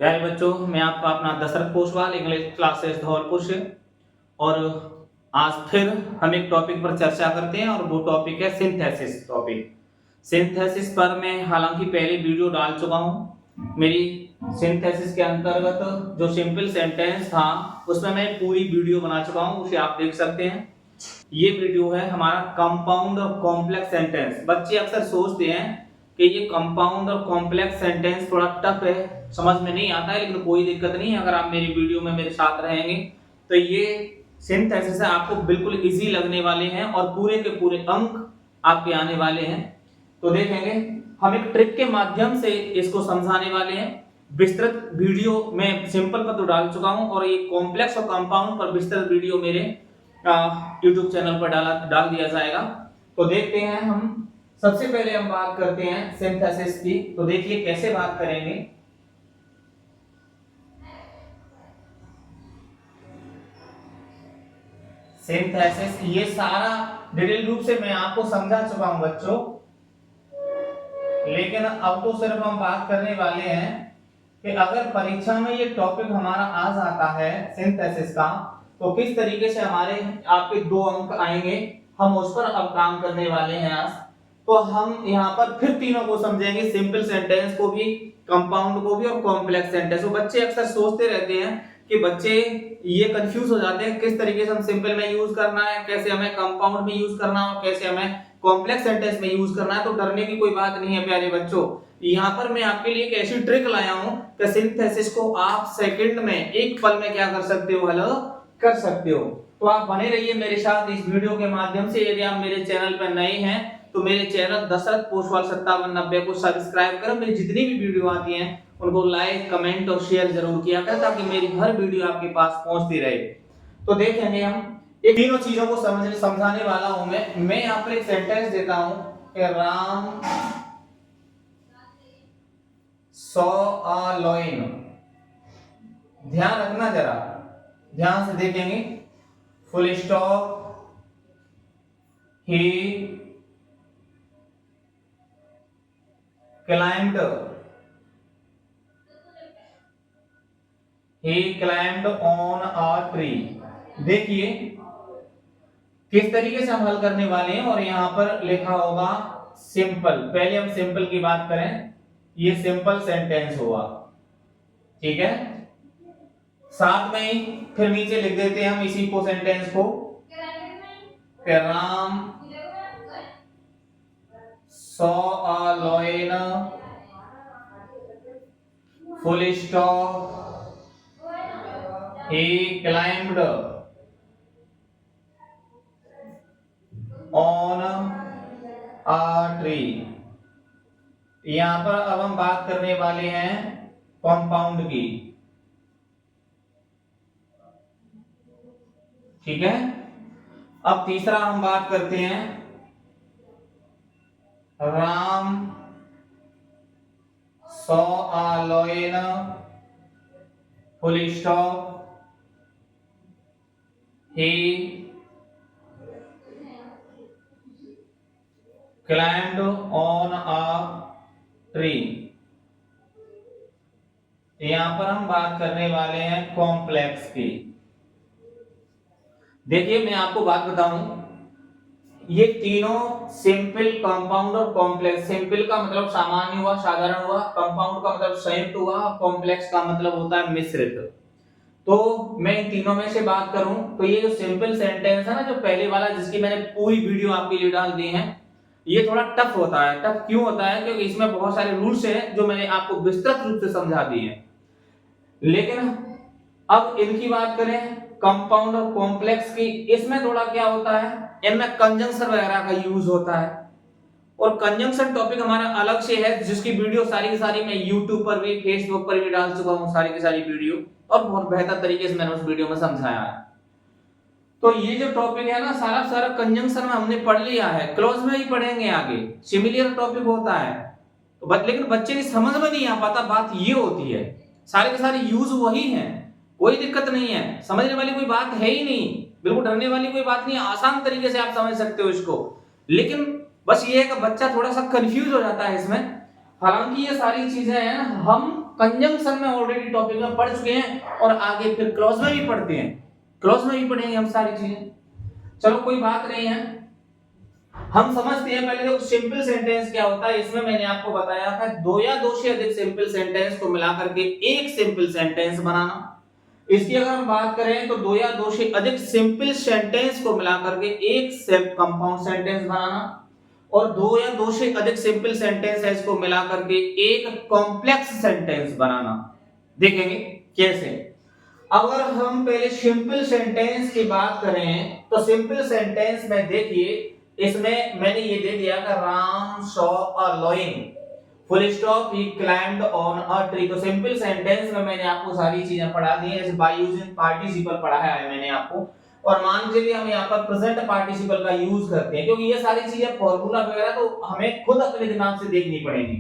प्यारे बच्चों, मैं आपका अपना दशरथ पोसवाल इंग्लिश क्लासेस धौलपुर से। और आज फिर हम एक टॉपिक पर चर्चा करते हैं और वो टॉपिक है सिंथेसिस टॉपिक। सिंथेसिस पर मैं हालांकि पहले वीडियो डाल चुका हूँ। मेरी सिंथेसिस के अंतर्गत जो सिंपल सेंटेंस था उसमें मैं पूरी वीडियो बना चुका हूँ, उसे आप देख सकते हैं। ये वीडियो है हमारा कंपाउंड और कॉम्प्लेक्स सेंटेंस। बच्चे अक्सर सोचते हैं कि ये कंपाउंड और कॉम्प्लेक्स सेंटेंस थोड़ा टफ है, समझ में नहीं आता है, लेकिन कोई दिक्कत नहीं है। अगर आप मेरी वीडियो में मेरे साथ रहेंगे तो ये सिंथेसिस आपको बिल्कुल इजी लगने वाले हैं और पूरे के पूरे अंक आपके आने वाले हैं। तो देखेंगे हम एक ट्रिक के माध्यम से इसको समझाने वाले हैं। विस्तृत वीडियो में सिंपल पर तो डाल चुका हूं और ये कॉम्प्लेक्स और कंपाउंड पर विस्तृत वीडियो मेरे YouTube चैनल पर डाल दिया जाएगा। तो देखते हैं हम। सबसे पहले हम बात करते हैं सिंथेसिस की। तो देखिए कैसे बात करेंगे। सिंथेसिस ये सारा डिटेल रूप से मैं आपको समझा चुका हूं बच्चों, लेकिन अब तो सिर्फ हम बात करने वाले हैं कि अगर परीक्षा में ये टॉपिक हमारा आ जाता है सिंथेसिस का, तो किस तरीके से हमारे आपके 2 अंक आएंगे। हम उस पर अब काम करने वाले हैं आज। तो हम यहाँ पर फिर तीनों को समझेंगे, सिंपल सेंटेंस को भी, कंपाउंड को भी और कॉम्प्लेक्स सेंटेंस को। बच्चे अक्सर सोचते रहते हैं कि बच्चे ये कंफ्यूज हो जाते हैं किस तरीके से हम सिंपल में यूज करना है, कैसे हमें कंपाउंड में यूज करना है, कैसे हमें कॉम्प्लेक्स सेंटेंस में यूज करना है। तो डरने की कोई बात नहीं है प्यारे बच्चों। यहाँ पर मैं आपके लिए एक ऐसी ट्रिक लाया हूं कि सिंथेसिस को आप सेकंड में, एक पल में क्या कर सकते हो, हल कर सकते हो। तो आप बने रहिए मेरे साथ इस वीडियो के माध्यम से। यदि आप मेरे चैनल पर नए हैं तो मेरे चैनल दशरथ पोसवाल 5790 को सब्सक्राइब करो। मेरी जितनी भी वीडियो आती हैं उनको लाइक, कमेंट और शेयर जरूर किया करें ताकि मेरी हर वीडियो आपके पास पहुंचती रहे। तो देखेंगे हम ये तीनों चीजों को समझाने वाला हूं मैं यहाँ पर एक सेंटेंस देता हूं कि राम सॉ अ लॉयन। ध्यान रखना, जरा ध्यान से देखेंगे। Full stop, he climbed, he climbed on a tree। देखिए किस तरीके से हम हल करने वाले हैं। और यहां पर लिखा होगा सिंपल। पहले हम सिंपल की बात करें, ये सिंपल सेंटेंस हुआ, ठीक है। साथ में ही फिर नीचे लिख देते हैं हम इसी को, सेंटेंस को, कि Ram saw a lion, full stop, he climbed on a tree। यहां पर अब हम बात करने वाले हैं कंपाउंड की, ठीक है। अब तीसरा हम बात करते हैं, Ram saw a lion, full stop, he climbed on a tree। यहां पर हम बात करने वाले हैं कॉम्प्लेक्स की। देखिए मैं आपको बात बताऊं, ये तीनों सिंपल, कंपाउंड और कॉम्प्लेक्स। सिंपल का मतलब सामान्य हुआ, साधारण हुआ, कंपाउंड का मतलब संयुक्त हुआ, कॉम्प्लेक्स का मतलब होता है मिश्रित। तो मैं इन तीनों में से बात करूं तो ये जो सिंपल सेंटेंस है ना, जो पहले वाला जिसकी मैंने पूरी वीडियो आपके लिए डाल दी है, ये थोड़ा टफ होता है। टफ क्यों होता है? क्योंकि इसमें बहुत सारे रूल्स हैं जो मैंने आपको विस्तृत रूप से समझा दिए हैं। लेकिन अब इनकी बात करें, कंपाउंड और कॉम्प्लेक्स की, इसमें थोड़ा क्या होता है, इनमें कंजंक्शन वगैरह का यूज होता है। और कंजंक्शन टॉपिक हमारा अलग से है, जिसकी वीडियो सारी की सारी मैं YouTube पर भी, Facebook पर भी डाल चुका हूं, सारी की सारी वीडियो, और बहुत बेहतर तरीके से मैंने उस वीडियो में समझाया है। तो ये जो टॉपिक है ना, सारा सारा कंजंक्शन में हमने पढ़ लिया है, क्लोज में ही पढ़ेंगे आगे, सिमिलर टॉपिक होता है। तो लेकिन बच्चे की समझ में नहीं आ पाता, बात ये होती है। सारे के सारे यूज वही हैं, कोई दिक्कत नहीं है, समझने वाली कोई बात है ही नहीं, बिल्कुल डरने वाली कोई बात नहीं, आसान तरीके से आप समझ सकते हो इसको। लेकिन बस ये है कि बच्चा थोड़ा सा कंफ्यूज हो जाता है इसमें। हालांकि ये सारी चीजें हैं हम कंजंक्शन में ऑलरेडी टॉपिक में पढ़ चुके हैं और आगे फिर क्लॉज में भी पढ़ते हैं, क्लॉज में भी पढ़ेंगे हम सारी चीजें। चलो कोई बात नहीं है, हम समझते हैं। पहले देखो सिंपल सेंटेंस क्या होता है, इसमें मैंने आपको बताया था दो या दो से अधिक सिंपल सेंटेंस को मिलाकर के एक सिंपल सेंटेंस बनाना। इसकी अगर हम बात करें तो दो या दो से अधिक सिंपल सेंटेंस को मिलाकर के एक कंपाउंड सेंटेंस बनाना, और दो या दो से अधिक सिंपल सेंटेंस को मिलाकर के एक कॉम्प्लेक्स सेंटेंस बनाना। देखेंगे कैसे। अगर हम पहले सिंपल सेंटेंस की बात करें तो सिंपल सेंटेंस में देखिए, इसमें मैंने ये दे दिया कि Ram saw a lion, full stop, he climbed on a tree. तो सिंपल सेंटेंस में मैंने आपको सारी चीजें पढ़ा दी है, जैसे बाय यूजिंग पार्टिसिपल पढ़ाया है मैंने आपको। और मान लीजिए हम यहाँ पर प्रेजेंट पार्टिसिपल का यूज करते हैं, क्योंकि ये सारी चीजें फॉर्मूला वगैरह तो हमें खुद अपने दिमाग से देखनी पड़ेगी।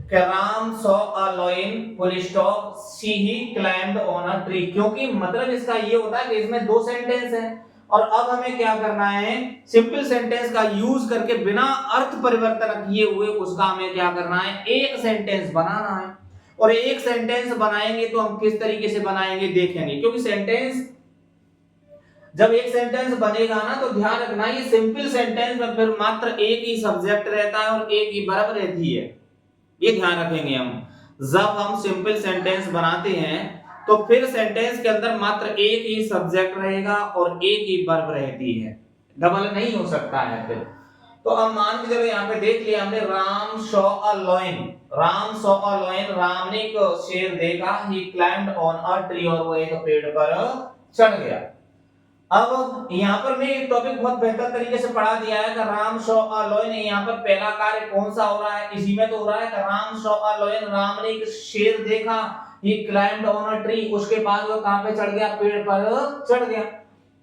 कि Ram saw a lion, full stop, he climbed on a tree. क्योंकि मतलब इसका ये होता है कि इसमें दो सेंटेंस हैं, और अब हमें क्या करना है, सिंपल सेंटेंस का यूज करके बिना अर्थ परिवर्तन किए हुए उसका हमें क्या करना है, एक सेंटेंस बनाना है। और एक सेंटेंस बनाएंगे तो हम किस तरीके से बनाएंगे देखेंगे, क्योंकि सेंटेंस जब एक सेंटेंस बनेगा ना तो ध्यान रखना ये सिंपल सेंटेंस में फिर मात्र एक ही सब्जेक्ट रहता है और एक ही वर्ब रहती है, ये ध्यान रखेंगे हम। जब हम सिंपल सेंटेंस बनाते हैं तो फिर सेंटेंस के अंदर मात्र एक ही सब्जेक्ट रहेगा और एक ही वर्ब रहती है, डबल नहीं हो सकता है फिर। तो अब मान के चलो यहाँ पे देख लिया हमने, Ram saw a lion, Ram saw a lion, Ram ने एक शेर देखा, he climbed on a tree, और वो एक पेड़ पर चढ़ गया। अब यहाँ पर मैं एक टॉपिक बहुत बेहतर तरीके से पढ़ा दिया है कि राम सॉ अ लायन, यहाँ पर पहला कार्य कौन सा हो रहा है, इसी में तो हो रहा है कि Ram saw a lion, Ram ने एक शेर देखा, he climbed on a tree, उसके बाद वो कहां पे चढ़ गया, पेड़ पर चढ़ गया।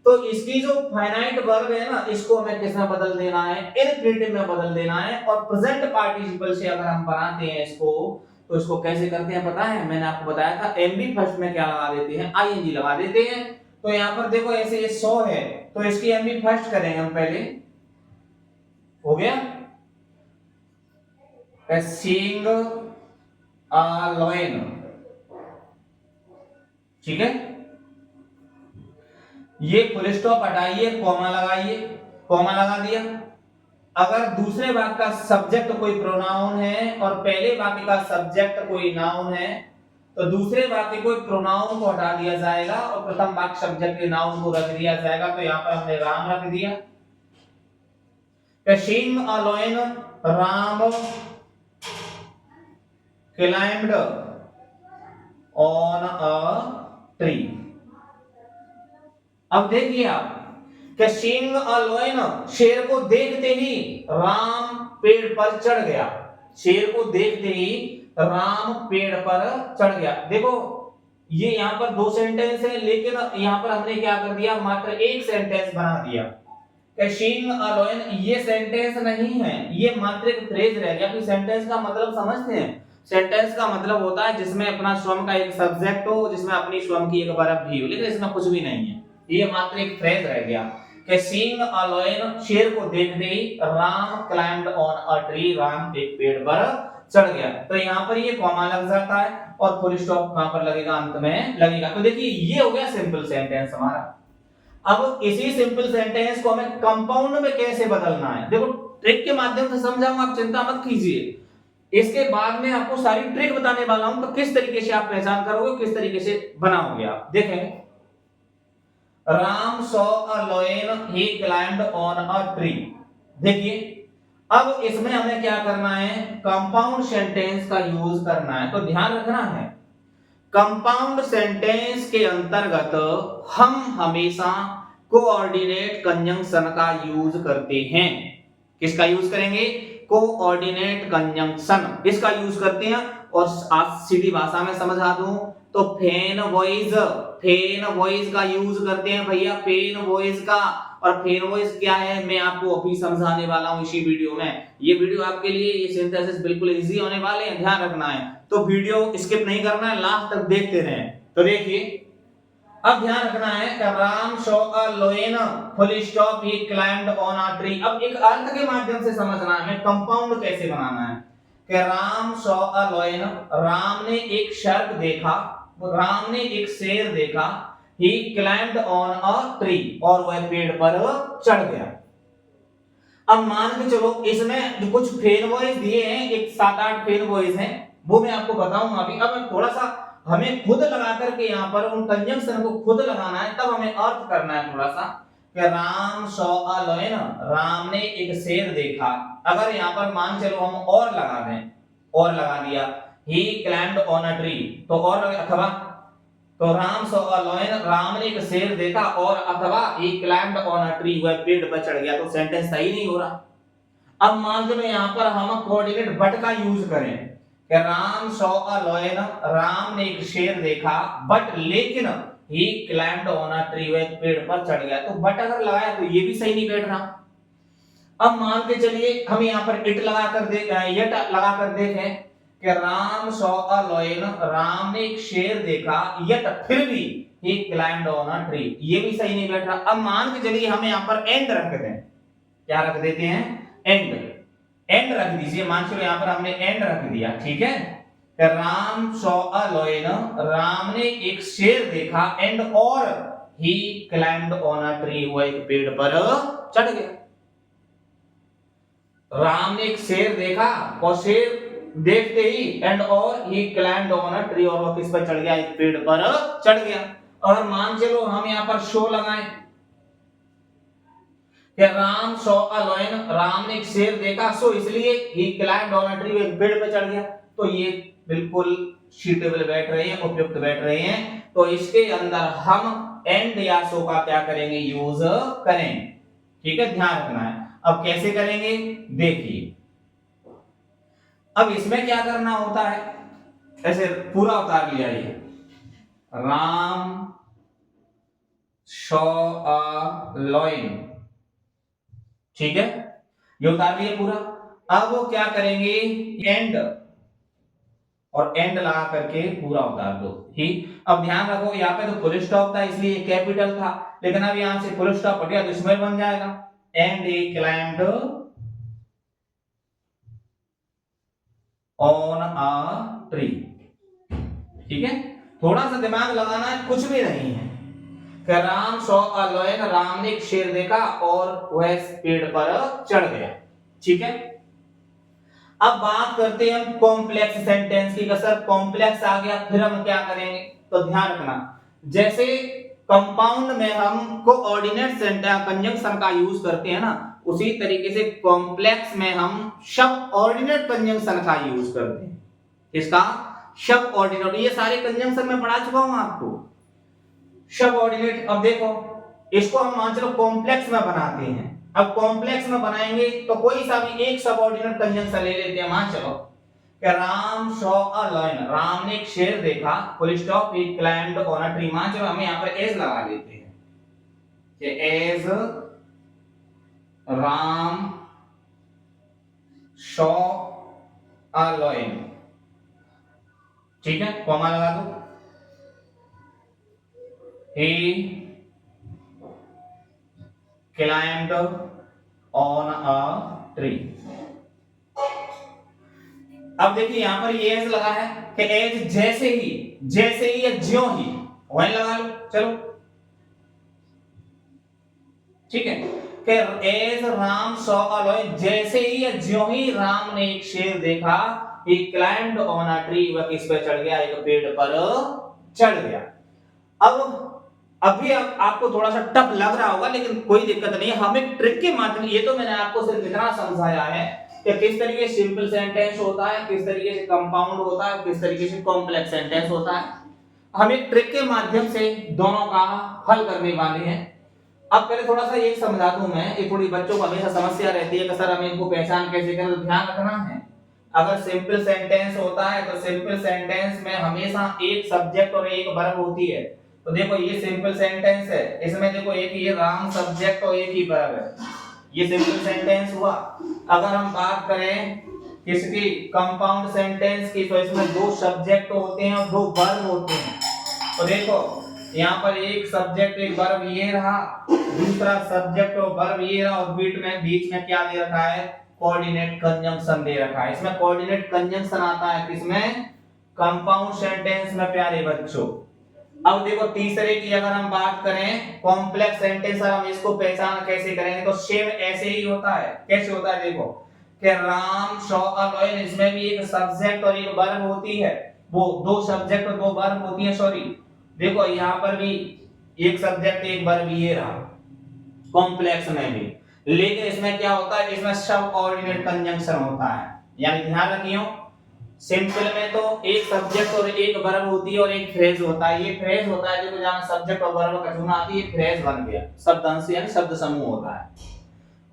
तो इसकी जो फाइनाइट वर्ब है ना, इसको हमें किसमें बदल देना है, इनफिनिटिव में बदल देना है। और प्रेजेंट पार्टिसिपल से अगर हम बनाते हैं इसको, तो इसको कैसे करते हैं पता है, मैंने आपको बताया था एमबी फर्स्ट में क्या लगा देते हैं, आईएनजी लगा देते हैं। तो यहाँ पर देखो ऐसे ये 100 है तो इसकी एमबी फर्स्ट करेंगे हम पहले, हो गया, सीइंग अ लायन, ठीक है। ये फुल स्टॉप हटाइए, कॉमा लगाइए, कॉमा लगा दिया। अगर दूसरे वाक्य का सब्जेक्ट कोई प्रोनाउन है और पहले वाक्य का सब्जेक्ट कोई नाउन है, तो दूसरे वाक्य को प्रोनाउन को हटा दिया जाएगा और प्रथम वाक्य सब्जेक्ट के नाउन को रख दिया जाएगा। तो यहाँ पर हमने राम रख दिया। Seeing a lion, Ram climbed on a tree. अब देखिए आप कि सीइंग अ लायन, शेर को देखते ही राम पेड़ पर चढ़ गया, शेर को देखते ही राम पेड़ पर चढ़ गया। देखो ये यहाँ पर दो सेंटेंस है, लेकिन यहाँ पर हमने क्या कर दिया, मात्र एक सेंटेंस बना दिया। सीइंग अ लायन ये सेंटेंस नहीं है, ये मात्र एक फ्रेज रह गया। कि सेंटेंस का मतलब समझते हैं, सेंटेंस का मतलब होता है जिसमें अपना स्वयं का एक सब्जेक्ट हो, जिसमें अपनी स्वयं की एक वर्ब भी हो, लेकिन इसमें कुछ भी नहीं है, ये मात्र एक फ्रेज रह गया। कि सीइंग अ लायन, शेर को देखते ही Ram climbed on a tree, Ram एक पेड़ पर चढ़ गया। तो यहाँ पर ये कॉमा लग जाता है और फुल स्टॉप कहां पर लगेगा, अंत में लगेगा। तो देखिए ये हो गया सिंपल सेंटेंस हमारा। अब इसी सिंपल सेंटेंस को हमें कंपाउंड में कैसे बदलना है, देखो ट्रिक के माध्यम से समझाऊंगा, आप चिंता मत कीजिए। इसके बाद में आपको सारी ट्रिक बताने वाला हूं, तो किस तरीके से आप पहचान करोगे, किस तरीके से बनाओगे आप। देखें, Ram saw a lion, he climbed on a tree. देखिए अब इसमें हमें क्या करना है, कंपाउंड सेंटेंस का यूज करना है। तो ध्यान रखना है, कंपाउंड सेंटेंस के अंतर्गत हम हमेशा कोऑर्डिनेट कंजंक्शन का यूज करते हैं। किसका यूज करेंगे, कोऑर्डिनेट कंजंक्शन, इसका यूज करते हैं। और आज सीधी भाषा में समझा दूं तो फेन वॉइस का यूज करते हैं भैया, फेन वॉइस का। और फेन वॉइस क्या है मैं आपको अभी समझाने वाला हूं इसी वीडियो में। ये वीडियो आपके लिए, ये सिंथेसिस बिल्कुल इजी होने वाले हैं, ध्यान रखना है। तो वीडियो स्किप नहीं करना है, लास्ट तक देखते रहें। तो देखिए अब ध्यान रखना है कि Ram saw a lion, full stop, he climbed on a tree. अब एक अर्थ के माध्यम से समझना है, कंपाउंड कैसे बनाना है। कि Ram saw a lion, Ram ने एक शार्क देखा, राम ने एक शेर देखा। He climbed on a tree, और वह पेड़ पर चढ़ गया। अब मान के चलो इसमें जो कुछ फेन वॉइस दिए हैं, एक 7-8 फेन वॉइस हैं, वो मैं आपको बताऊंगा अभी। अब मैं थोड़ा सा हमें खुद लगा करके यहाँ पर उन कंजंक्शन को खुद लगाना है, तब हमें अर्थ करना है थोड़ा सा कि Ram saw a lion, Ram ने एक शेर देखा। अगर यहाँ पर मान चलो हम और लगा दें, और लगा दिया, he climbed on a tree, तो और अथवा, तो Ram saw a lion, Ram ने एक शेर देखा, और अथवा he climbed on a tree, वह पेड़ पर चढ़ गया, तो सेंटेंस सही नहीं हो रहा। अब मान लो यहाँ पर हम कोऑर्डिनेट बट का यूज करें कि Ram saw a lion, Ram ने एक शेर देखा, बट लेकिन he climbed on a tree, वह पेड़ पर चढ़ गया, तो बट अगर लगाया तो ये भी सही नहीं बैठ रहा। अब मान के चलिए हम यहाँ पर इट लगा कर देखें कि Ram saw a lion, Ram ने एक शेर देखा, यट फिर भी he climbed on a tree, ये भी सही नहीं बैठ रहा। अब मान के चलिए हम यहाँ पर एंड रख दें, क्या रख देते हैं, एंड, एंड रख दीजिए। मान चलो यहाँ पर हमने एंड रख दिया, ठीक है। Ram saw a lion, Ram ने एक शेर देखा, एंड और he climbed on a tree, वो एक पेड़ पर चढ़ गया। राम ने एक शेर देखा, और शेर देखते ही एंड और he climbed on a tree, और वो किस पर चढ़ गया, एक पेड़ पर चढ़ गया। और मान चलो हम यहाँ पर शो लगाएं कि Ram saw a lion, Ram ने एक शेर देखा, सो इसलिए he climbed on a tree, एक पेड़ पर चढ़ गया। तो ये बिल्कुल सूटेबल बैठ रहे हैं, उपयुक्त बैठ रहे हैं। तो इसके अंदर हम एंड या सो का क्या करेंगे, यूज करें, ठीक है, ध्यान रखना है। अब कैसे करेंगे देखिए। अब इसमें क्या करना होता है, ऐसे पूरा उतार लिया ये, राम सॉ अ लायन, ठीक है, ये उतार लिया पूरा। अब वो क्या करेंगे, एंड, और एंड लगा करके पूरा उतार दो, ठीक। अब ध्यान रखो यहाँ पे तो फुल स्टॉप था, इसलिए कैपिटल था, लेकिन अब यहां से फुल स्टॉप हट गया तो स्मॉल बन जाएगा, and he climbed on a tree, ठीक है। थोड़ा सा दिमाग लगाना है, कुछ भी नहीं है। कि Ram saw a lion, Ram ने एक शेर देखा और वह पेड़ पर चढ़ गया, ठीक है। अब बात करते हैं हम कॉम्प्लेक्स सेंटेंस की। सर कॉम्प्लेक्स आ गया, फिर हम क्या करेंगे, तो ध्यान रखना, जैसे कंपाउंड में हम कोऑर्डिनेट सेंटेंस कंजंक्शन का यूज करते हैं ना, उसी तरीके से कॉम्प्लेक्स में हम सब ऑर्डिनेट कंजंक्शन का यूज करते हैं। इसका सब ऑर्डिनेट, ये सारे कंजंक्शन में पढ़ा चुका हूं आपको, सब ऑर्डिनेट। अब देखो इसको हम मान चलो कॉम्प्लेक्स में बनाते हैं। अब कॉम्प्लेक्स में बनाएंगे तो कोई सा भी एक सबऑर्डिनेट कंजंक्शन ले लेते हैं। मान चलो कि Ram saw a lion, Ram ने एक शेर देखा, full stop, he climbed on a tree. मान चलो हमें यहां पर एज लगा देते हैं कि as Ram saw a lion, ठीक है, कॉमा लगा दो, he climbed on a tree। अब देखिए यहां पर ये एज लगा है कि एज जैसे ही या ज्यों ही, वहीं लगा लो, चलो, ठीक है। कि as Ram saw a lion, जैसे ही या ज्यों ही राम ने एक शेर देखा, he climbed on a tree, वह किस पर चढ़ गया, एक पेड़ पर चढ़ गया। अब अभी आपको थोड़ा सा टफ लग रहा होगा, लेकिन कोई दिक्कत नहीं है, हम एक ट्रिक के माध्यम, ये तो मैंने आपको सिर्फ इतना समझाया है कि किस तरीके से सिंपल सेंटेंस होता है, किस तरीके से कंपाउंड होता है, किस तरीके से कॉम्प्लेक्स सेंटेंस होता है। हम एक ट्रिक के माध्यम से दोनों का हल करने वाले हैं। अब पहले थोड़ा सा ये समझा दूं मैं, ये थोड़ी बच्चों को हमेशा समस्या रहती है कि सर हमें इनको पहचान कैसे करें। तो ध्यान रखना है, अगर सिंपल सेंटेंस होता है तो सिंपल सेंटेंस में हमेशा एक सब्जेक्ट और एक वर्ब होती है। तो देखो ये सिंपल सेंटेंस है, इसमें देखो एक ये राम सब्जेक्ट और एक ही वर्ब है, ये सिंपल सेंटेंस हुआ। अगर हम बात करें किसकी, कंपाउंड सेंटेंस की, तो इसमें दो सब्जेक्ट होते हैं और दो वर्ब होते हैं। तो देखो यहाँ पर एक सब्जेक्ट एक वर्ब ये रहा, दूसरा सब्जेक्ट और वर्ब ये रहा, और बीच में क्या दे रखा है, कोऑर्डिनेट कंजंक्शन दे रखा है। इसमें कोऑर्डिनेट कंजंक्शन आता है किसमें, कंपाउंड सेंटेंस में प्यारे बच्चों। अब देखो तीसरे की अगर हम बात करें कॉम्प्लेक्स सेंटेंस, हम इसको पहचान कैसे करेंगे, तो सेम ऐसे ही होता है। कैसे होता है देखो कि राम सॉ अ लायन, इसमें भी एक सब्जेक्ट और एक वर्ब होती है, वो दो सब्जेक्ट और दो वर्ब होती है, सॉरी देखो यहाँ पर भी एक सब्जेक्ट एक वर्ब ये रहा कॉम्प्लेक्स में भी। लेकिन इसमें क्या होता है, इसमें सब ऑर्डिनेट कंजंक्शन होता है। यानी ध्यान रखियो सिंपल में तो एक सब्जेक्ट और एक वर्ब होती है और एक फ्रेज होता है। ये फ्रेज होता है जो जहां सब्जेक्ट और वर्ब का चुना आती है, फ्रेज बन गया, शब्द अंश यानी शब्द समूह होता है।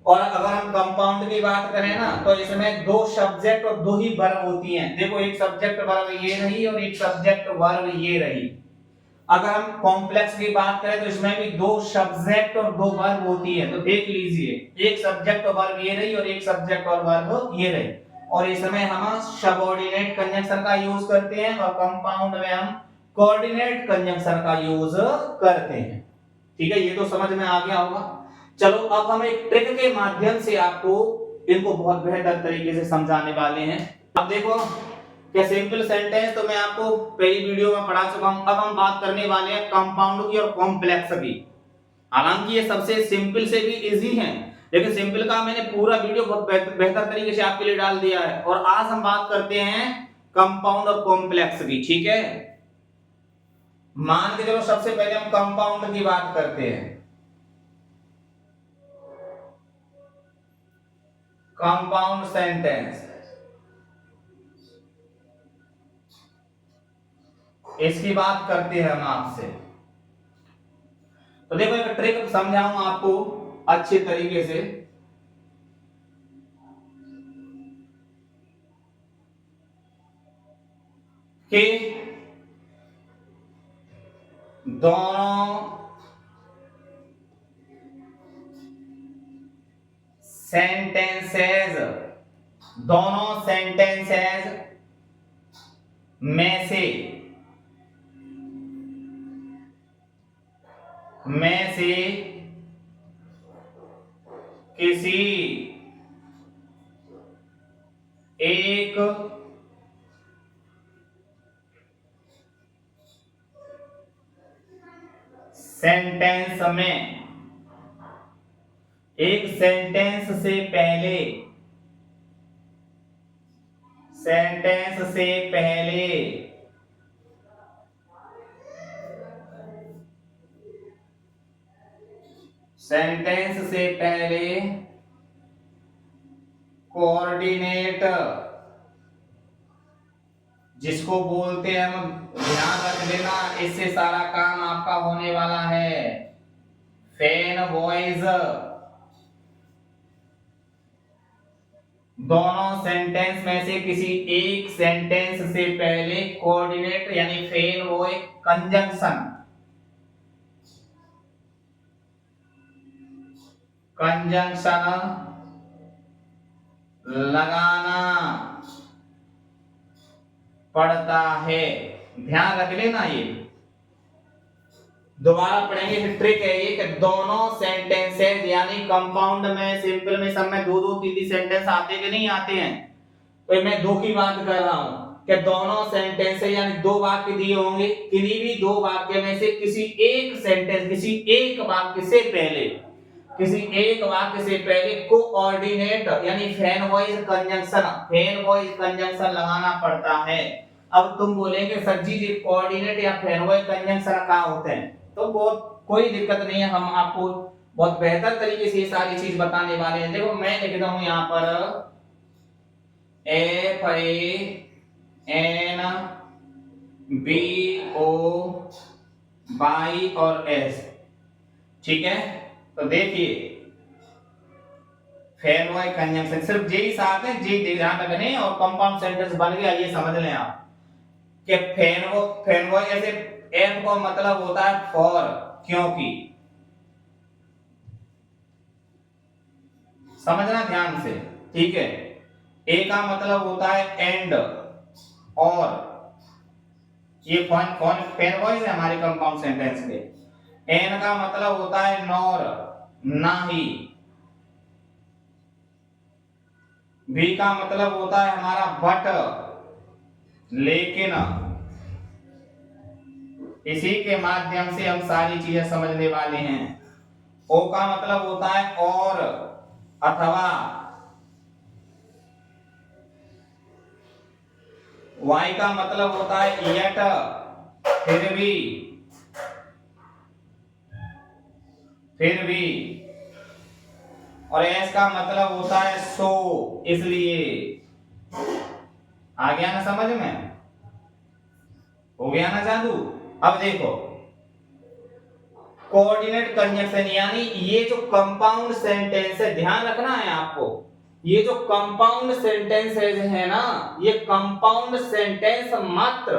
और अगर हम कंपाउंड की बात करें ना, तो इसमें दो सब्जेक्ट और दो ही वर्ब होती हैं। देखो एक सब्जेक्ट वर्ब ये रही और एक सब्जेक्ट वर्ब ये रही। अगर हम कॉम्प्लेक्स की बात करें तो इसमें भी दो सब्जेक्ट और दो वर्ब होती है। तो देख लीजिए एक सब्जेक्ट और वर्ब ये रही और एक सब्जेक्ट और वर्ब ये रही। और इसमें हम सबऑर्डिनेट कंजंक्शन का यूज करते हैं और कंपाउंड में हम कोऑर्डिनेट कंजंक्शन का यूज करते हैं। ठीक है, ये तो समझ में आ गया होगा। चलो अब हम एक ट्रिक के माध्यम से आपको इनको बहुत बेहतर तरीके से समझाने वाले हैं। अब देखो क्या सिंपल सेंटेंस तो मैं आपको पहली वीडियो में पढ़ा चुका हूं। अब हम बात करने वाले हैं कंपाउंड की और कॉम्प्लेक्स की। हालांकि ये सबसे सिंपल से भी इजी है, लेकिन सिंपल का मैंने पूरा वीडियो बहुत बेहतर तरीके से आपके लिए डाल दिया है। और आज हम बात करते हैं कंपाउंड और कॉम्प्लेक्स की। ठीक है, मान के चलो सबसे पहले हम कंपाउंड की बात करते हैं। कंपाउंड सेंटेंस, इसकी बात करते हैं हम आपसे। तो देखो एक ट्रिक समझाऊं आपको अच्छे तरीके से कि दोनों सेंटेंसेस में से किसी एक सेंटेंस में एक सेंटेंस से पहले कोऑर्डिनेट, जिसको बोलते हैं हम, ध्यान रख लेना इससे सारा काम आपका होने वाला है, फेन वॉइस। दोनों सेंटेंस में से किसी एक सेंटेंस से पहले कोऑर्डिनेट यानी फेन वॉइस कंजंक्शन लगाना पड़ता है। ध्यान रख लेना, ये दोबारा पढ़ेंगे फिर ट्रिक है ये कि दोनों सेंटेंसेस यानी कंपाउंड में सिंपल में सब में दो दो तीन सेंटेंस आते कि नहीं आते हैं। तो मैं दो की बात कर रहा हूं कि दोनों सेंटेंस यानी दो वाक्य दिए होंगे, किन्हीं भी दो वाक्य में से किसी एक सेंटेंस किसी एक वाक्य से पहले कोऑर्डिनेट यानी फेन वॉइस कंजंक्शन लगाना पड़ता है। अब तुम बोलेंगे सर जी ये कोऑर्डिनेट या फेन वॉइस कंजंक्शन कहां होते हैं, तो बहुत कोई दिक्कत नहीं है, हम आपको बहुत बेहतर तरीके से ये सारी चीज बताने वाले हैं। देखो मैं लिखता हूं यहां पर FANBO और S। ठीक है, तो देखिए फेन वॉइस कंजंक्शन सिर्फ जे ही साथ है, जे ध्यान रखने और कंपाउंड सेंटेंस बन गया। ये समझ लें आप कि फेन वॉइस ऐसे एफ का मतलब होता है फॉर, क्योंकि, समझना ध्यान से। ठीक है, ए का मतलब होता है एंड और, ये फेन वॉइस है हमारे कंपाउंड सेंटेंस के। एन का मतलब होता है नॉर, ना ही। बी का मतलब होता है हमारा बट, लेकिन इसी के माध्यम से हम सारी चीजें समझने वाले हैं। ओ का मतलब होता है और, अथवा। वाई का मतलब होता है यट, फिर भी, फिर भी। और एस का मतलब होता है सो, इसलिए। आ गया ना समझ में? हो गया ना जादू? अब देखो, कोऑर्डिनेट कंजंक्शन यानी ये जो कंपाउंड सेंटेंस है, ध्यान रखना है आपको, ये जो कंपाउंड सेंटेंसेस है ना, ये कंपाउंड सेंटेंस मात्र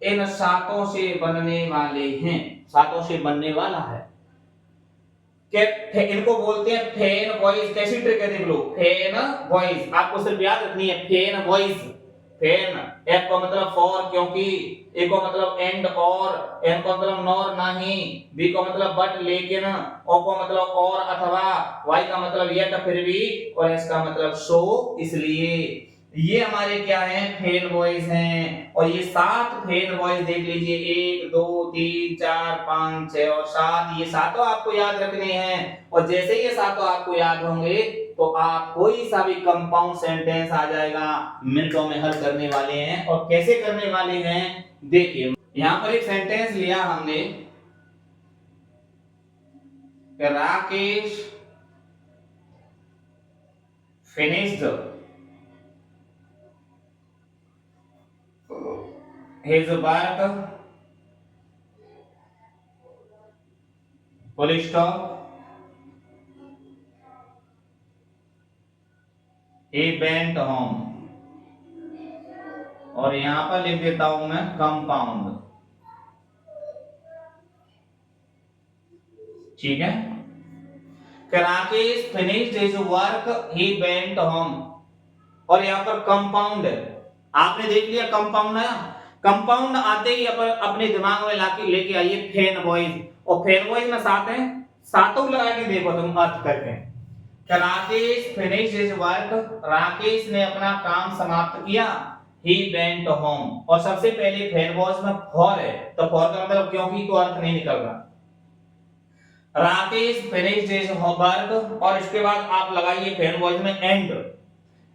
इन सातों से बनने वाले हैं, सातों से बनने वाला है। इनको बोलते हैं फेन वॉइस। कैसी ट्रिक है देख लो, फेन वॉइस, आपको सिर्फ याद रखनी है फेन वॉइस। फेन, एफ का मतलब फॉर क्योंकि, ए का मतलब एंड और, एन का मतलब नॉर नहीं, बी का मतलब बट लेकिन, ओ का मतलब और अथवा, वाई का मतलब यट फिर भी, और एस का मतलब सो इसलिए। ये हमारे क्या हैं, फेन वॉइस हैं। और ये 7 फेन वॉइस देख लीजिए, 1 2 3 4 5 6 और 7, ये सातों आपको याद रखने हैं। और जैसे ही ये सातों आपको याद होंगे तो आप कोई सा भी कंपाउंड सेंटेंस आ जाएगा, मिनटों में हल करने वाले हैं। और कैसे करने वाले हैं देखिए, यहां पर एक सेंटेंस लिया हमने, Rakesh finished his work, full stop, he went home। और यहां पर लिख देता हूं मैं कंपाउंड, ठीक है। Rakesh finished his work, he went home. और यहां पर कंपाउंड, आपने देख लिया कंपाउंड है। कंपाउंड आते ही अपने दिमाग में लाके लेके आइए फेन बॉयज। और फेन बॉयज में साथ हैं, सातों लगा के देखो तुम अर्थ करके। Rakesh finished his work, Rakesh ने अपना काम समाप्त किया। ही वेंट होम, और सबसे पहले फेन बॉयज में फॉर है, तो फॉर का मतलब क्योंकि, तो अर्थ नहीं निकल रहा। राकेश फिनिश्ड हिज वर्क, और इसके बाद आप लगाइए फेन बॉयज में and.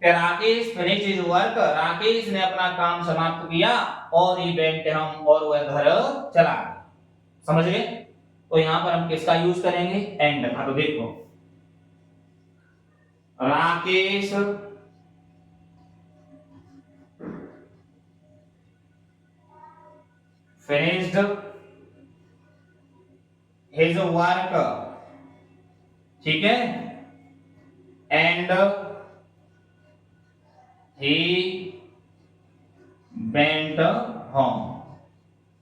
Rakesh finished his work, Rakesh ने अपना काम समाप्त किया। और ही वेंट होम, और वह घर चला गया। समझ गए? तो यहां पर हम किसका यूज करेंगे, एंड का। तो देखो, राकेश finished his work, ठीक है, and he went home।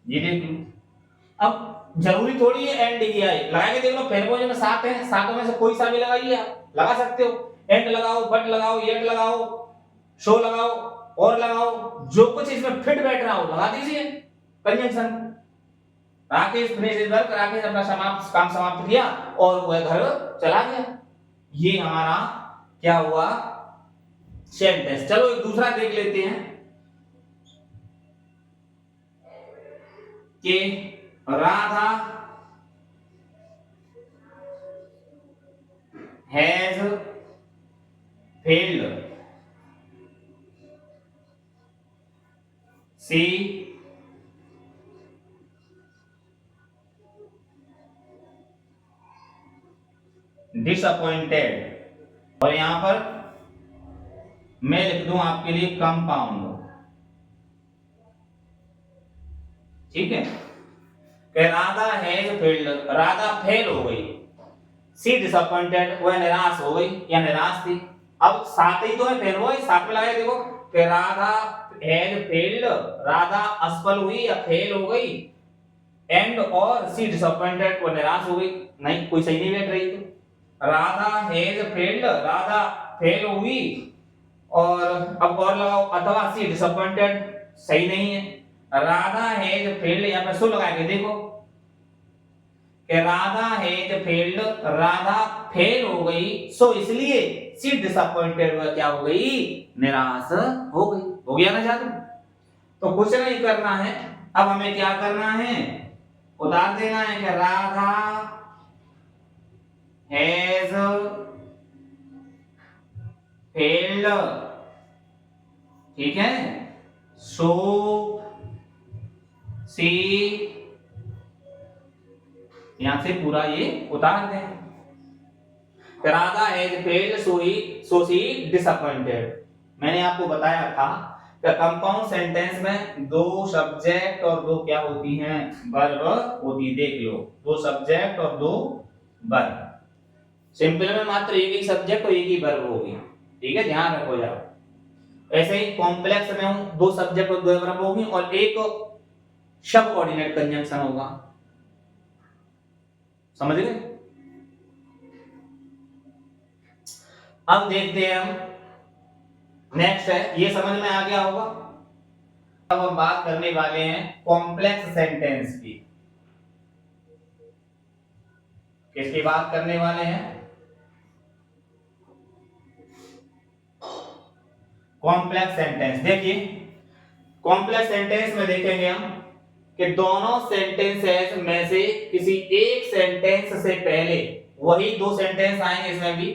ये देख लो, अब जरूरी थोड़ी है एंड ही आए, लगा के देख लो। फेनबॉज में 7 है, सातों में से कोई सा भी लगाइए, आप लगा सकते हो। एंड लगाओ, बट लगाओ, येट लगाओ, शो लगाओ, और लगाओ, जो कुछ इसमें फिट बैठ रहा हो लगा दीजिए conjunction. Rakesh finish his work, Rakesh अपना काम समाप्त किया और वह घर चला गया। ये हमारा क्या हुआ, सेंटेंस। चलो एक दूसरा देख लेते हैं कि Radha has failed, she disappointed. और यहां पर मैं लिख दूं आपके लिए कंपाउंड, ठीक है। कि Radha has failed, Radha fail हो गई। सी डिसअपॉइंटेड, वह निराश हो गई या निराश थी। अब साथ ही तो है, फेल हुआ, साथ में लगाए देखो कि राधा हैज फेल्ड, राधा असफल हुई या फेल हो गई। एंड और सी डिसअपॉइंटेड, वह निराश हो गई। नहीं, कोई सही नहीं बैठ रही। तो Radha has failed, Radha fail हुई, और अब और लगाओ अथवा सी डिसअपॉइंटेड, सही नहीं है। राधा हैज फेल्ड, यहां पे सो लगा के देखो कि Radha has failed, Radha fail हो गई, सो इसलिए शी डिसअपॉइंटेड, वह क्या हो गई, निराश हो गई। हो गया ना जादू। तो कुछ नहीं करना है, अब हमें क्या करना है, उतार देना है कि राधा हैज फेल्ड, ठीक है, सो सी, यहां से पूरा ये उतार दें। Radha has failed so she disappointed. मैंने आपको बताया था कि कंपाउंड सेंटेंस में दो सब्जेक्ट और दो क्या होती हैं, वर्ब होती, देख लो, दो सब्जेक्ट और दो वर्ब। सिंपल में मात्र एक ही सब्जेक्ट और एक ही वर्ब होगी, ठीक है, ध्यान रखो जाओ। ऐसे ही कॉम्प्लेक्स में हम दो सब्जेक्ट और दो वर्ब होगी और एक सबऑर्डिनेट कंजंक्शन होगा, समझ गए। अब देखते हैं हम नेक्स्ट है, ये समझ में आ गया होगा। अब हम बात करने वाले हैं कॉम्प्लेक्स सेंटेंस की। किसकी बात करने वाले हैं, कॉम्प्लेक्स सेंटेंस। देखिए कॉम्प्लेक्स सेंटेंस में देखेंगे हम कि दोनों सेंटेंसेस में से किसी एक सेंटेंस से पहले, वही दो सेंटेंस आएंगे इसमें भी,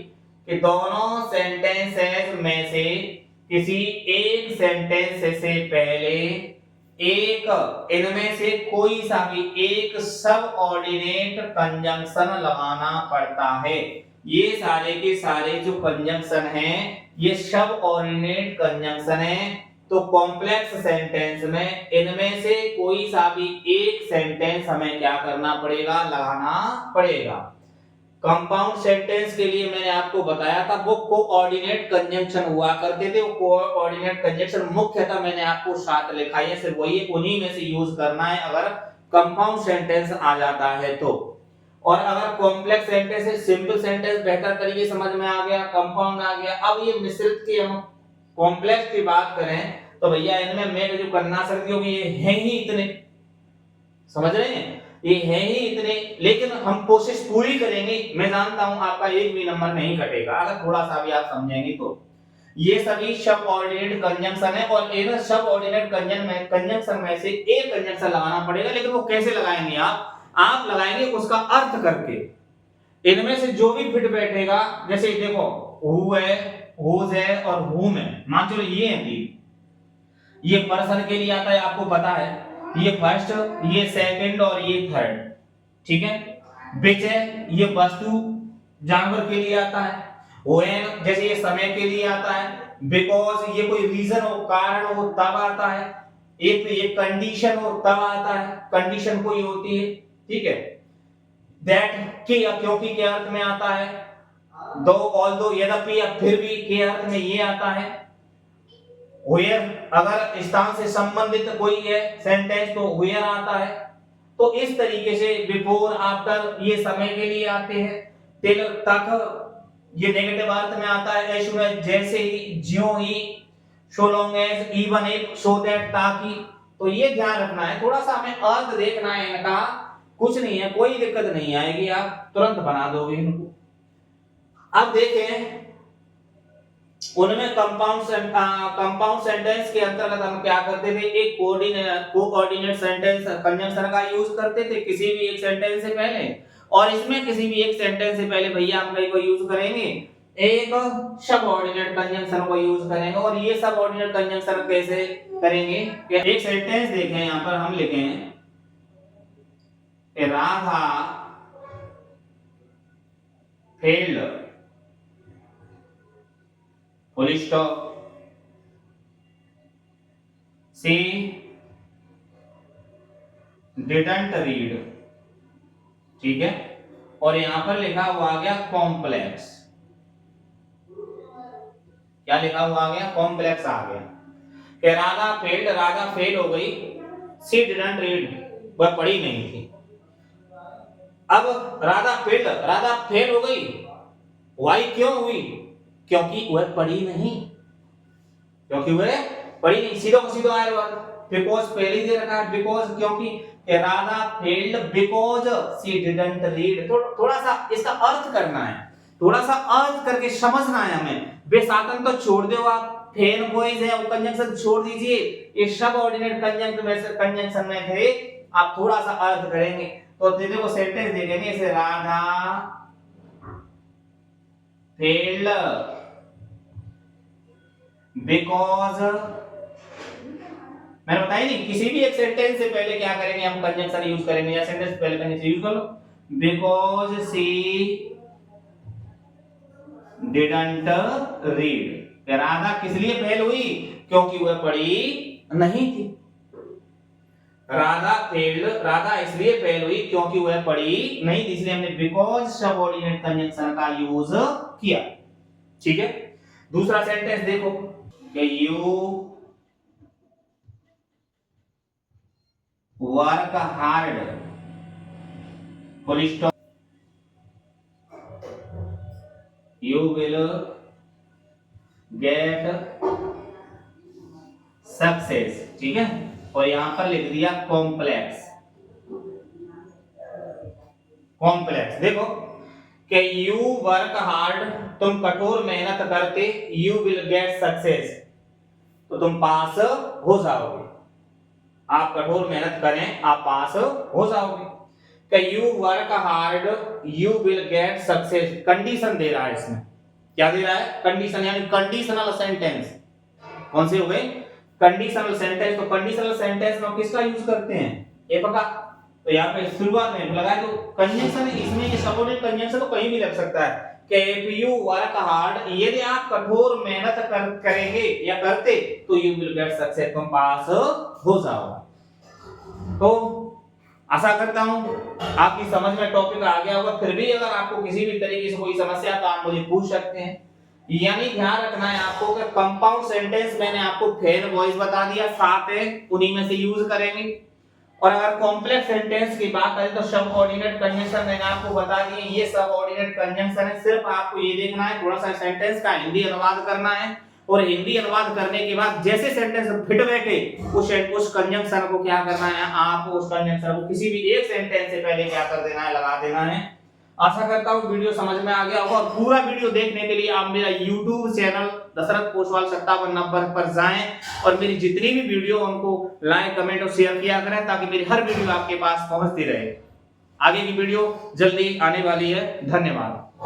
कि दोनों सेंटेंसेस में से किसी एक सेंटेंस से पहले एक इनमें से कोई सा भी एक सबऑर्डिनेट कंजंक्शन लगाना पड़ता है। ये सारे के सारे जो कंजंक्शन हैं ये सबऑर्डिनेट कंजंक्शन है। तो कॉम्प्लेक्स सेंटेंस में इनमें से कोई सा भी एक सेंटेंस हमें क्या करना पड़ेगा, लगाना पड़ेगा। कंपाउंड सेंटेंस के लिए मैंने आपको बताया था वो कोऑर्डिनेट कंजंक्शन हुआ करते थे। वो कोऑर्डिनेट कंजंक्शन मुख्यतः मैंने आपको साथ लिखाई है, सिर्फ वही उन्हीं में से यूज करना है अगर कंपाउंड सेंटेंस आ जाता है तो। और अगर कॉम्प्लेक्स सेंटेंस है, सिंपल सेंटेंस बेहतर तरीके समझ में आ गया, कंपाउंड आ गया। अब ये मिश्रित की हम कॉम्प्लेक्स की बात करें तो भैया इनमें मैं जो करना सकती हूँ ये है ही इतने, समझ रहे हैं, ये है ही इतने, लेकिन हम कोशिश पूरी करेंगे। मैं जानता हूं आपका एक भी नंबर नहीं कटेगा अगर थोड़ा सा भी आप समझेंगे तो। ये सभी सबऑर्डिनेट कंजंक्शन है और इन सबऑर्डिनेट कंजंक्शन में से एक कंजंक्शन लगाना पड़ेगा, लेकिन वो कैसे लगाएंगे आप लगाएंगे उसका अर्थ करके। इनमें से जो भी फिट बैठेगा, जैसे देखो हु है, हुज है और हुम है, मान चलो ये है तीन, ये पर्सन के लिए आता है आपको पता है, ये फर्स्ट, ये सेकंड और ये थर्ड, ठीक है। विच है ये वस्तु जानवर के लिए आता है, व्हेन जैसे ये समय के लिए आता है, बिकॉज ये कोई रीजन हो, कारण हो तब आता है, एक ये कंडीशन हो तब आता है, कंडीशन कोई होती है, ठीक है। दैट के या क्योंकि के अर्थ में आता है, दो ऑल्दो यद्यपि या फिर भी के अर्थ में ये आता है। वेयर अगर स्थान से संबंधित कोई है सेंटेंस तो वेयर आता है। तो इस तरीके से बिफोर आफ्टर ये समय के लिए आते हैं, टिल तक ये नेगेटिव अर्थ में आता है, एज सून एज जैसे ही, ज्यों ही, so long as, even if, so that ताकि। तो ये ध्यान रखना है, थोड़ा सा हमें अर्थ देखना है इनका, कुछ नहीं है, कोई दिक्कत नहीं आएगी, आप तुरंत बना दोगे इनको। अब देखें उनमें कंपाउंड सेंटेंस के अंतर्गत हम क्या करते थे, एक कोऑर्डिनेट सेंटेंस कंजंक्शन का यूज करते थे किसी भी एक सेंटेंस से पहले, और इसमें किसी भी एक सेंटेंस से पहले भैया हम कहीं को यूज करेंगे एक सबऑर्डिनेट कंजंक्शन को यूज करेंगे। और ये सबऑर्डिनेट कंजंक्शन कैसे करेंगे कि एक सेंटेंस देखें, यहां पर हम लिखें Radha failed, full stop, C didn't read, ठीक है। और यहां पर लिखा हुआ आ गया कॉम्प्लेक्स, क्या लिखा हुआ आ गया, कॉम्प्लेक्स आ गया कि राधा फेल्ड, राधा फेल हो गई, सी डिडंट रीड, वह पढ़ी नहीं थी। अब राधा फेल्ड, राधा फेल हो गई, वाई क्यों हुई, क्योंकि वह पढ़ी नहीं, क्योंकि वह पढ़ी नहीं, सीधो को सीधो आया वर्ड, बिकॉज पहले दे रखा है, बिकॉज क्योंकि कि Radha failed because she didn't read. थोड़ा सा इसका अर्थ करना है, थोड़ा सा अर्थ करके समझना है हमें। बेसातन तो छोड़ दो आप, फेन बॉयज है वो कंजंक्शन छोड़ दीजिए, ये सबऑर्डिनेट कंजंक्शन में थे। आप थोड़ा सा अर्थ करेंगे तो देखो सेंटेंस देखेंगे इसे, राधा फेल्ड बिकॉज, मैंने बताया नहीं, किसी भी एक सेंटेंस से पहले क्या करेंगे हम, कंजंक्शन यूज करेंगे, या सेंटेंस से पहले कंजंक्शन यूज कर लो, because she didn't read. Radha किस लिए फेल हुई, क्योंकि वह पढ़ी नहीं थी। राधा इसलिए फेल हुई क्योंकि वह पढ़ी नहीं थी, इसलिए हमने बिकॉज सबऑर्डिनेट कंजंक्शन का यूज किया। ठीक है, दूसरा सेंटेंस देखो कि you work hard, full stop, you will get success। ठीक है, और यहां पर लिख दिया कॉम्प्लेक्स। कॉम्प्लेक्स देखो कि यू वर्क हार्ड, तुम कठोर मेहनत करते, यू विल गेट सक्सेस, तो तुम पास हो जाओगे। आप कठोर मेहनत करें, आप पास हो जाओगे। कि you work hard you will get success, condition दे रहा है इसमें। क्या दे रहा है, कंडीशन, यानी कंडीशनल सेंटेंस। कौन से हो गए, कंडीशनल सेंटेंस। तो कंडीशनल सेंटेंस में किसका यूज करते हैं, इफ का। तो यहाँ पे शुरुआत में लगाए तो कंजंक्शन, इसमें ये सबऑर्डिनेट कंजंक्शन तो कहीं भी लग सकता है कि इफ यू वर्क हार्ड, यदि आप कठोर मेहनत करेंगे या करते तो यू विल गेट सक्सेस, तुम पास हो जाओगे। तो आशा करता हूं आपकी समझ में टॉपिक आ गया होगा। फिर भी अगर आपको किसी भी तरीके से कोई समस्या तो आप मुझे पूछ सकते हैं। यानी ध्यान रखना है आपको कि कंपाउंड सेंटेंस मैंने आपको फेन वॉइस बता दिया, 7 है, उन्हीं में से यूज करेंगे। और अगर कॉम्प्लेक्स सेंटेंस की बात करें तो सबऑर्डिनेट कंजंक्शन मैंने आपको बता दिए, ये सबऑर्डिनेट कंजंक्शन है। सिर्फ आपको ये देखना है, थोड़ा सा सेंटेंस का हिंदी अनुवाद करना है, और हिंदी अनुवाद करने के बाद जैसे सेंटेंस फिट बैठे उस कंजंक्शन को क्या करना है, आप उस कंजंक्शन को किसी भी एक सेंटेंस से पहले क्या कर देना है, लगा देना है। आशा करता हूं वीडियो समझ में आ गया होगा। और पूरा वीडियो देखने के लिए आप मेरा YouTube channel Dashrath Poswal 57 number पर जाएं और मेरी जितनी भी वीडियो उनको लाइक, कमेंट और शेयर किया करें, ताकि मेरी हर वीडियो आपके पास पहुंचती रहे। आगे की वीडियो जल्दी आने वाली है। धन्यवाद।